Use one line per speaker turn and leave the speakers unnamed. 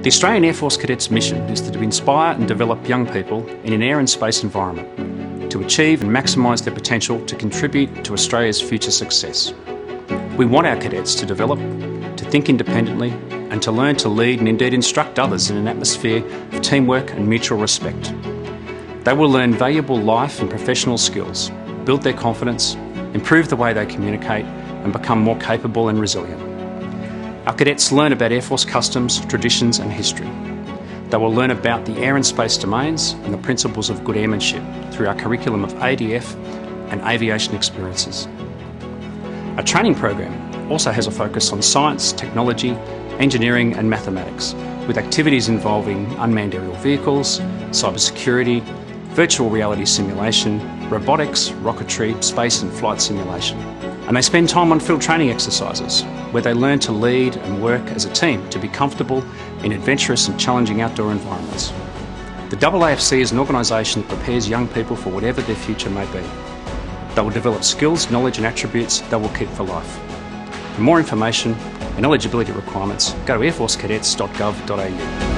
The Australian Air Force Cadets mission is to inspire and develop young people in an air and space environment to achieve and maximise their potential to contribute to Australia's future success. We want our cadets to develop, to think independently and to learn to lead and indeed instruct others in an atmosphere of teamwork and mutual respect. They will learn valuable life and professional skills, build their confidence, improve the way they communicate and become more capable and resilient. Our cadets learn about Air Force customs, traditions and history. They will learn about the air and space domains and the principles of good airmanship through our curriculum of ADF and aviation experiences. Our training program also has a focus on science, technology, engineering and mathematics, with activities involving unmanned aerial vehicles, cybersecurity, virtual reality simulation, robotics, rocketry, space and flight simulation. And they spend time on field training exercises, where they learn to lead and work as a team to be comfortable in adventurous and challenging outdoor environments. The AAFC is an organisation that prepares young people for whatever their future may be. They will develop skills, knowledge and attributes they will keep for life. For more information and eligibility requirements, go to airforcecadets.gov.au.